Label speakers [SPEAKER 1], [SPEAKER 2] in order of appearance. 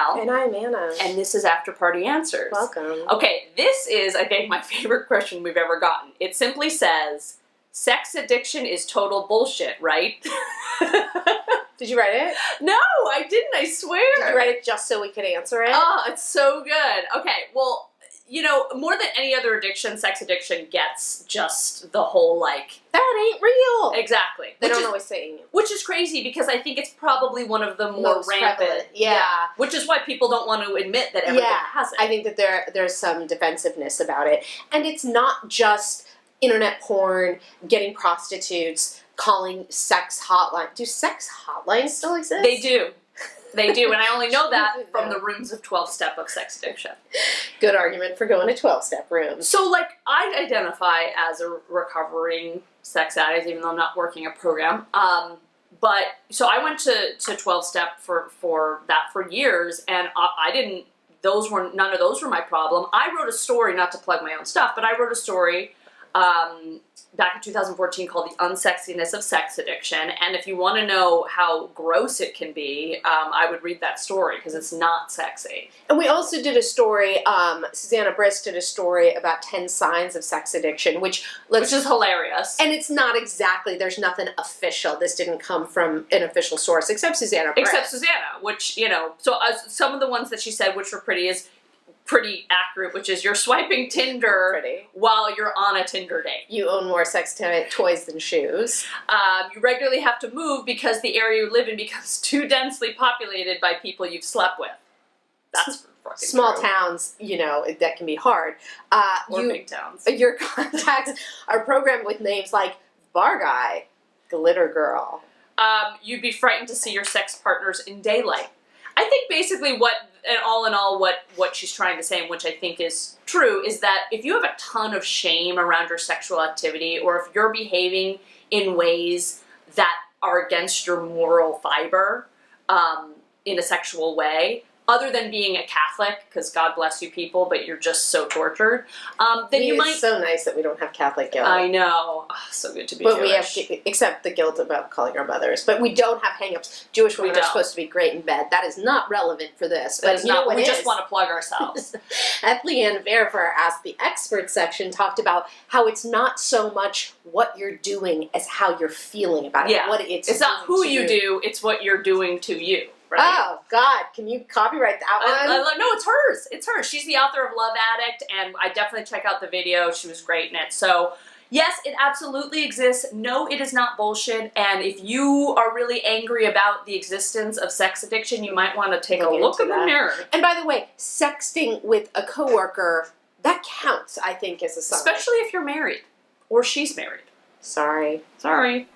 [SPEAKER 1] Danielle.
[SPEAKER 2] And I'm Anna.
[SPEAKER 1] And this is After Party Answers.
[SPEAKER 2] Welcome.
[SPEAKER 1] Okay, this is, I think, my favorite question we've ever gotten. It simply says, sex addiction is total bullshit, right?
[SPEAKER 2] Did you write it?
[SPEAKER 1] No, I didn't, I swear.
[SPEAKER 2] Did you write it just so we could answer it?
[SPEAKER 1] Oh, it's so good. Okay, well, you know, more than any other addiction, sex addiction gets just the whole, like...
[SPEAKER 2] That ain't real.
[SPEAKER 1] Exactly.
[SPEAKER 2] They don't always say.
[SPEAKER 1] Which is crazy because I think it's probably one of the more
[SPEAKER 2] Most
[SPEAKER 1] rampant.
[SPEAKER 2] prevalent. Yeah.
[SPEAKER 1] Which is why people don't want to admit that everybody has it.
[SPEAKER 2] I think that there's some defensiveness about it. And it's not just internet porn, getting prostitutes, calling sex hotline. Do sex hotlines still exist?
[SPEAKER 1] They do. They do, and I only know that from the rooms of 12-step of sex addiction.
[SPEAKER 2] Good argument for going to 12-step rooms.
[SPEAKER 1] So, like, I identify as a recovering sex addict, even though I'm not working a program. But, so I went to 12-step for that for years, and I didn't, none of those were my problem. I wrote a story, not to plug my own stuff, but I wrote a story back in 2014 called The Unsexiness of Sex Addiction, and if you want to know how gross it can be, I would read that story, because it's not sexy.
[SPEAKER 2] And we also did a story, Susanna Brisk did a story about 10 signs of sex addiction, which
[SPEAKER 1] is hilarious.
[SPEAKER 2] And it's not exactly, there's nothing official. This didn't come from an official source, except Susanna Brisk.
[SPEAKER 1] Except Susanna, which, you know, so some of the ones that she said, which were pretty accurate, which is you're swiping Tinder while you're on a Tinder date.
[SPEAKER 2] You own more sex toys than shoes.
[SPEAKER 1] You regularly have to move because the area you live in becomes too densely populated by people you've slept with. That's fucking
[SPEAKER 2] small
[SPEAKER 1] true.
[SPEAKER 2] Towns, you know, that can be hard.
[SPEAKER 1] Or big towns.
[SPEAKER 2] Your contacts are programmed with names like Bar Guy, Glitter Girl.
[SPEAKER 1] You'd be frightened to see your sex partners in daylight. I think basically all in all, what she's trying to say, and which I think is true, is that if you have a ton of shame around your sexual activity, or if you're behaving in ways that are against your moral fiber in a sexual way, other than being a Catholic, because God bless you people, but you're just so tortured, then you might...
[SPEAKER 2] It's so nice that we don't have Catholic guilt.
[SPEAKER 1] I know. Oh, so good to be Jewish.
[SPEAKER 2] But we have, except the guilt about calling our mothers. But we don't have hang-ups. Jewish women are supposed to be great in bed. That is not relevant for this. But you know what
[SPEAKER 1] we just want to plug ourselves.
[SPEAKER 2] At Leanne Fair, for our Ask the Expert section, talked about how it's not so much what you're doing as how you're feeling about it.
[SPEAKER 1] Yeah.
[SPEAKER 2] What it's
[SPEAKER 1] not who you do, it's what you're doing to you. Right?
[SPEAKER 2] Oh, God. Can you copyright that one?
[SPEAKER 1] No, it's hers. It's hers. She's the author of Love Addict, and I definitely check out the video. She was great in it. So, yes, it absolutely exists. No, it is not bullshit. And if you are really angry about the existence of sex addiction, you might want to take a look in the mirror.
[SPEAKER 2] And by the way, sexting with a coworker, that counts, I think, as a sign.
[SPEAKER 1] Especially if you're married. Or she's married.
[SPEAKER 2] Sorry.
[SPEAKER 1] Sorry.